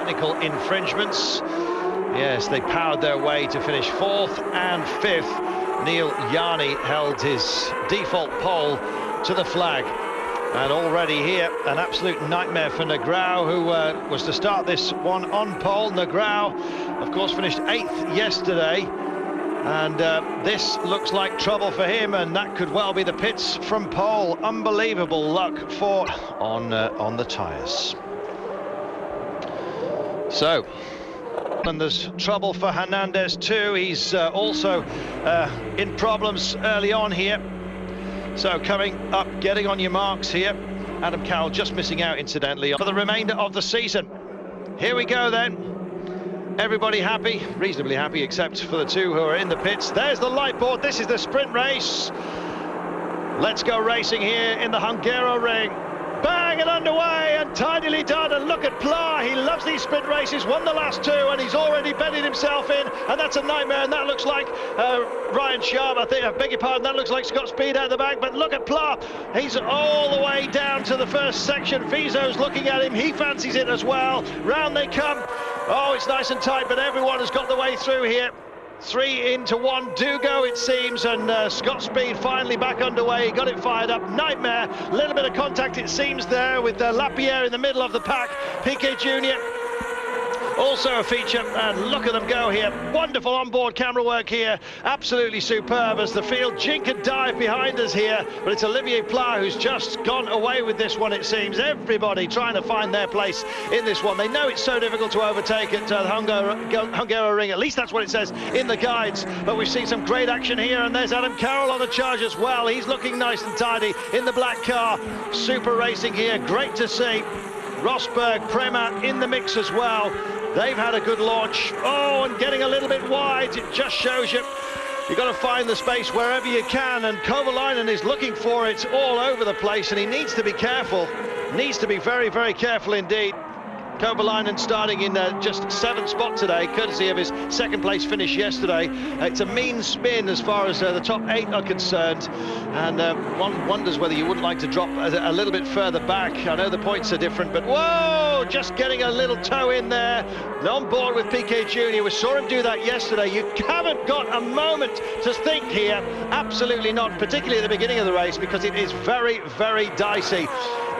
technical infringements. Yes, they powered their way to finish 4th and 5th. Neil Yarni held his default pole to the flag. And already here, an absolute nightmare for Negrão, who was to start this one on pole. Negrão, of course, finished 8th yesterday. And this looks like trouble for him, and that could well be the pits from pole. Unbelievable luck for on the tyres. So, and there's trouble for Hernandez too. He's also in problems early on here. So coming up, getting on your marks here. Adam Cowell just missing out, incidentally, for the remainder of the season. Here we go then. Everybody happy, reasonably happy, except for the two who are in the pits. There's the light board. This is the sprint race. Let's go racing here in the Hungaroring. Bang, and underway, and tidily done. And look at Pla, he loves these sprint races, won the last two, and he's already bedded himself in, and that's a nightmare. And that looks like Ryan Sharp, I beg your pardon, that looks like Scott Speed out the back. But look at Pla, he's all the way down to the first section. Vizo's looking at him, he fancies it as well. Round they come. Oh, it's nice and tight, but everyone has got the way through here. 3 into 1 do go, it seems, and Scott Speed finally back underway. He got it fired up. Nightmare. A little bit of contact, it seems, there with Lapierre in the middle of the pack. Piquet Jr. also a feature, and look at them go here. Wonderful onboard camera work here. Absolutely superb as the field jink and dive behind us here, but it's Olivier Pla who's just gone away with this one, it seems. Everybody trying to find their place in this one. They know it's so difficult to overtake at Hungaroring. At least that's what it says in the guides, but we've seen some great action here, and there's Adam Carroll on the charge as well. He's looking nice and tidy in the black car. Super racing here, great to see. Rosberg, Prema in the mix as well. They've had a good launch. Oh, and getting a little bit wide. It just shows you've got to find the space wherever you can, and Kovalainen is looking for it all over the place, and he needs to be careful. Needs to be very, very careful indeed. Kovalainen starting in just 7th spot today, courtesy of his 2nd place finish yesterday. It's a mean spin as far as the top 8 are concerned, and one wonders whether you wouldn't like to drop a little bit further back. I know the points are different, but whoa, just getting a little toe in there. On board with Piquet Jr. We saw him do that yesterday. You haven't got a moment to think here. Absolutely not, particularly at the beginning of the race, because it is very, very dicey.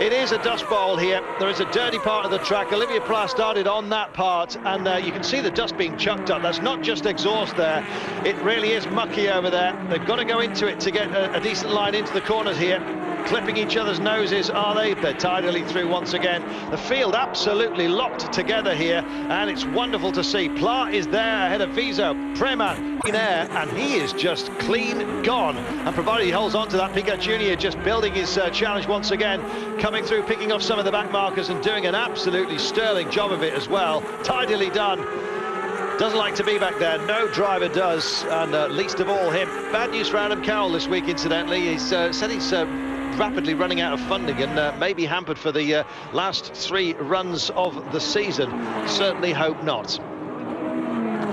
It is a dust bowl here. There is a dirty part of the track. Olivier Pla started on that part, and you can see the dust being chucked up. That's not just exhaust there. It really is mucky over there. They've got to go into it to get a decent line into the corners here. Clipping each other's noses, are they? They're tidily through once again. The field absolutely locked together here, and it's wonderful to see. Pla is there ahead of Vizo, Prema in air, and he is just clean gone. And provided he holds on to that, Piquet Jr. just building his challenge once again, coming through, picking off some of the back markers and doing an absolutely sterling job of it as well. Tidily done. Doesn't like to be back there, no driver does, and least of all him. Bad news for Adam Cowell this week, incidentally. He's said he's rapidly running out of funding and may be hampered for the last 3 runs of the season. Certainly hope not.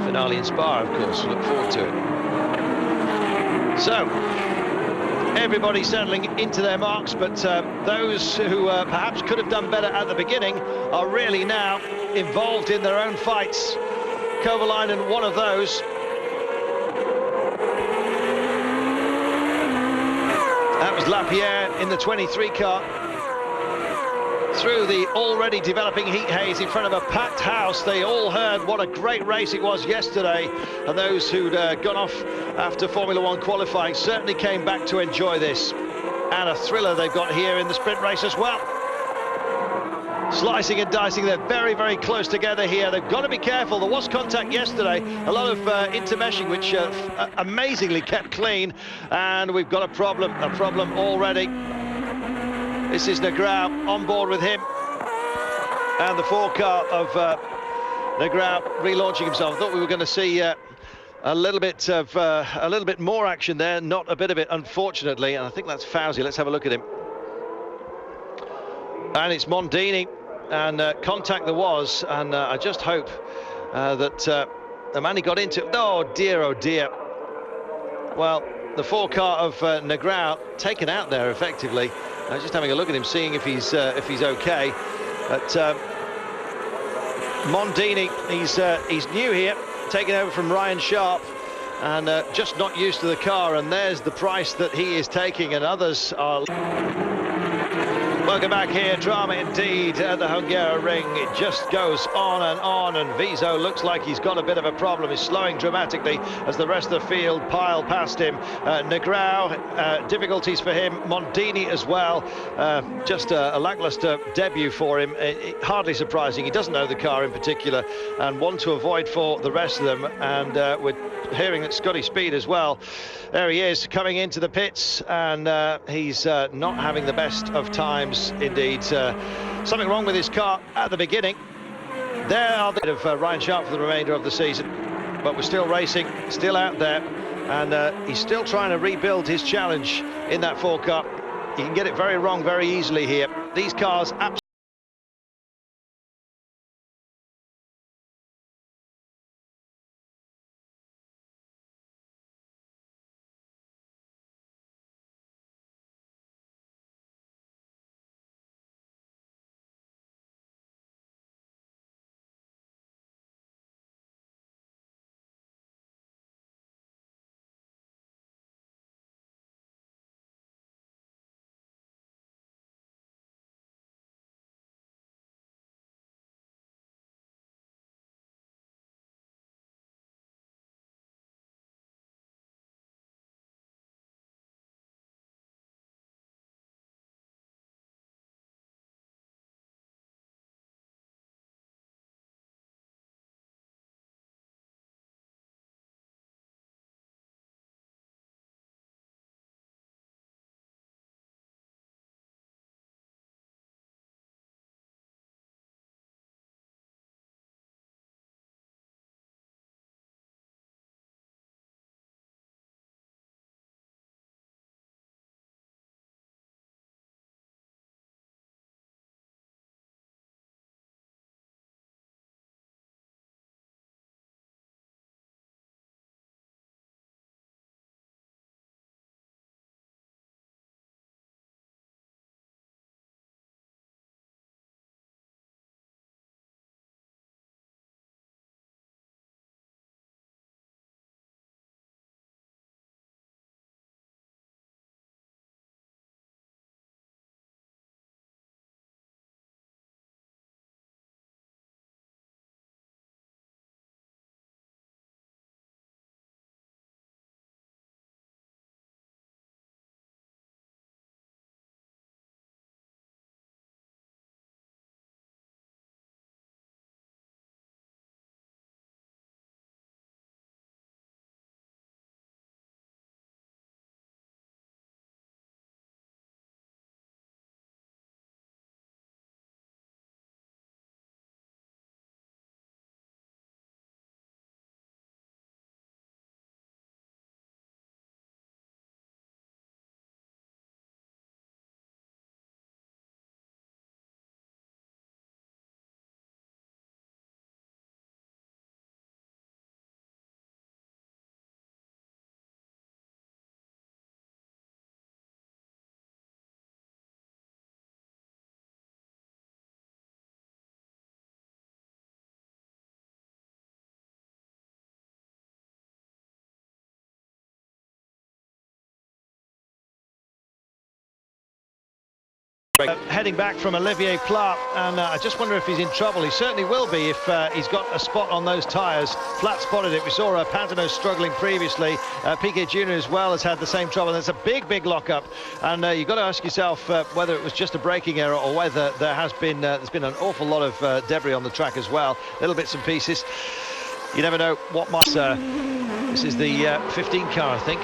Finale in Spa, of course, look forward to it. So, everybody settling into their marks, but those who perhaps could have done better at the beginning are really now involved in their own fights. Kovalainen, one of those. That was Lapierre in the 23 car. Through the already developing heat haze in front of a packed house. They all heard what a great race it was yesterday, and those who'd gone off after Formula One qualifying certainly came back to enjoy this. And a thriller they've got here in the sprint race as well. Slicing and dicing, they're very, very close together here. They've got to be careful. There was contact yesterday, a lot of intermeshing, which amazingly kept clean, and we've got a problem already. This is Negrão on board with him, and the 4 car of Negrão relaunching himself. I thought we were going to see a little bit more action there, not a bit of it, unfortunately, and I think that's Fauzi. Let's have a look at him. And it's Mondini, and contact there was, and I just hope that the man he got into, oh dear, well, the 4 car of Negrão taken out there effectively. Just having a look at him, seeing if he's okay, but Mondini, he's new here, taking over from Ryan Sharp, and just not used to the car, and there's the price that he is taking, and others are... Welcome back here, drama indeed at the Hungaroring. It just goes on, and Viso looks like he's got a bit of a problem. He's slowing dramatically as the rest of the field pile past him. Negrão, difficulties for him. Mondini as well. Just a lackluster debut for him. Hardly surprising. He doesn't know the car in particular, and one to avoid for the rest of them. And we're hearing that Scotty Speed as well. There he is, coming into the pits, and he's not having the best of times. Indeed, something wrong with his car at the beginning. There are the of Ryan Sharp for the remainder of the season, but we're still racing, still out there, and he's still trying to rebuild his challenge in that Ford Cup. He can get it very wrong very easily here. These cars absolutely heading back from Olivier Plat, and I just wonder if he's in trouble. He certainly will be if he's got a spot on those tyres. Plat spotted it. We saw Pantano struggling previously. Piquet Jr. as well has had the same trouble. There's a big lock-up, and you've got to ask yourself whether it was just a braking error or whether there has been there's been an awful lot of debris on the track as well, little bits and pieces. You never know what might... this is the 15 car, I think.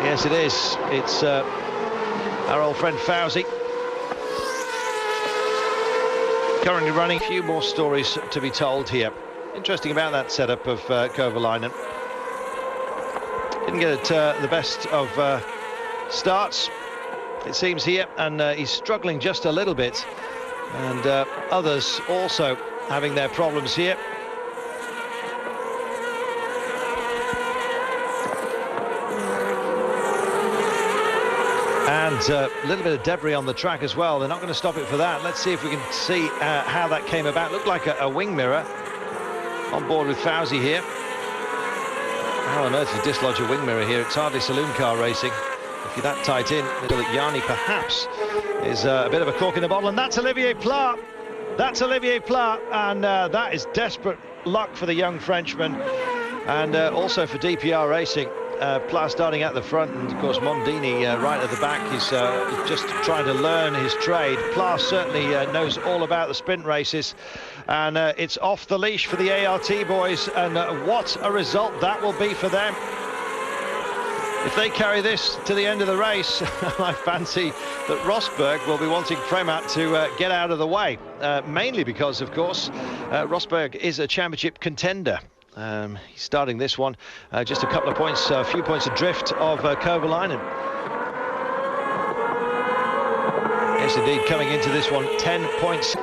Yes, it is. It's our old friend Fauzi. Currently running. A few more stories to be told here. Interesting about that setup of Kovalainen. Didn't get the best of starts, it seems here, and he's struggling just a little bit. And others also having their problems here. And a little bit of debris on the track as well. They're not going to stop it for that. Let's see if we can see how that came about. Looked like a wing mirror on board with Fauzi here. How on earth you dislodge a wing mirror here? It's hardly saloon car racing. If you're that tight in, that Yanni perhaps is a bit of a cork in the bottle. And that's Olivier Pla. That's Olivier Pla. And that is desperate luck for the young Frenchman. And also for DPR Racing. Pla starting at the front, and of course Mondini right at the back is just trying to learn his trade. Pla certainly knows all about the sprint races, and it's off the leash for the ART boys, and what a result that will be for them. If they carry this to the end of the race, I fancy that Rosberg will be wanting Premat to get out of the way, mainly because, of course, Rosberg is a championship contender. He's starting this one just a couple of points, a few points adrift of Kovalainen. Yes, indeed, coming into this one, 10 points.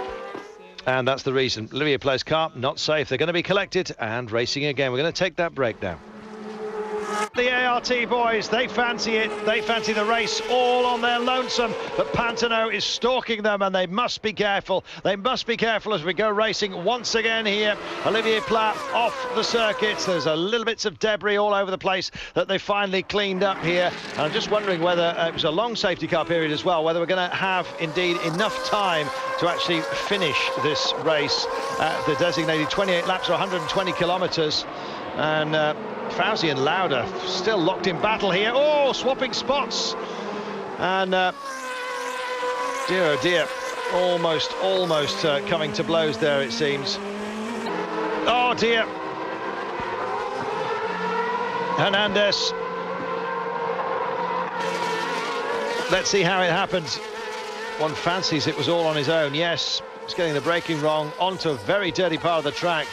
And that's the reason. Olivier Pla's car, not safe. They're going to be collected and racing again. We're going to take that break now. The ART boys, they fancy it. They fancy the race all on their lonesome. But Pantano is stalking them, and they must be careful. They must be careful as we go racing once again here. Olivier Pla off the circuits. There's a little bits of debris all over the place that they finally cleaned up here. And I'm just wondering whether it was a long safety car period as well, whether we're going to have indeed enough time to actually finish this race at the designated 28 laps or 120 kilometers. And Fauzi and Lauda still locked in battle here. Oh, swapping spots. And dear oh dear, almost coming to blows there, it seems. Oh dear. Hernandez. Let's see how it happens. One fancies it was all on his own. Yes, he's getting the braking wrong onto a very dirty part of the track.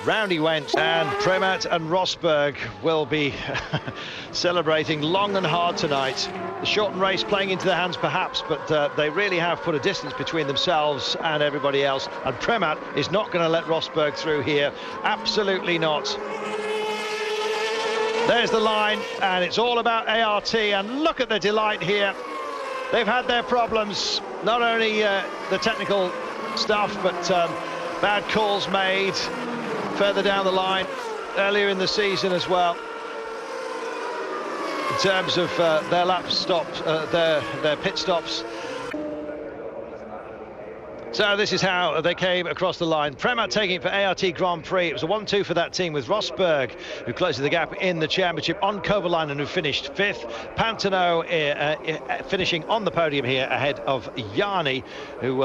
Round he went, and Premat and Rosberg will be celebrating long and hard tonight. The shortened race playing into their hands perhaps, but they really have put a distance between themselves and everybody else, and Premat is not going to let Rosberg through here. Absolutely not. There's the line, and it's all about ART, and look at the delight here. They've had their problems, not only the technical stuff, but bad calls made further down the line earlier in the season as well, in terms of their lap stops, their pit stops. So this is how they came across the line. Premat taking it for ART Grand Prix. It was a 1-2 for that team, with Rosberg, who closes the gap in the championship, on Kovalainen, who finished 5th. Pantano finishing on the podium here ahead of Yanni, who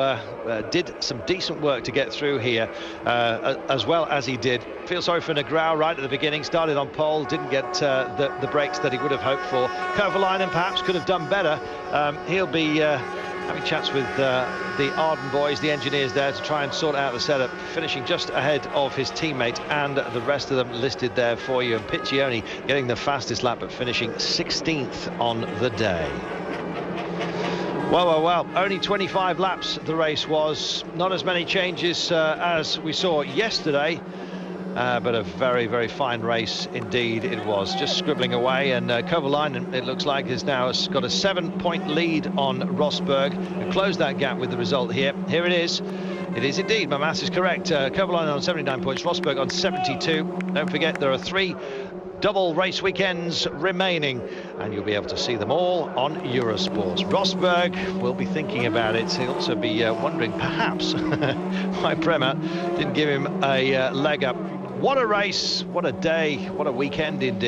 did some decent work to get through here, as well as he did. Feel sorry for Negrão right at the beginning. Started on pole, didn't get the breaks that he would have hoped for. Kovalainen perhaps could have done better. He'll be having chats with the Arden boys, the engineers there, to try and sort out the setup, finishing just ahead of his teammate, and the rest of them listed there for you. And Piccioni getting the fastest lap, but finishing 16th on the day. Well, only 25 laps the race was. Not as many changes as we saw yesterday. But a very fine race indeed it was. Just scribbling away, and Kovalainen, it looks like, has now got a 7-point lead on Rosberg, and closed that gap with the result here. Here it is. It is indeed, my maths is correct. Kovalainen on 79 points, Rosberg on 72. Don't forget, there are 3 double race weekends remaining, and you'll be able to see them all on Eurosport. Rosberg will be thinking about it. He'll also be wondering perhaps why Premat didn't give him a leg up. What a race, what a day, what a weekend indeed.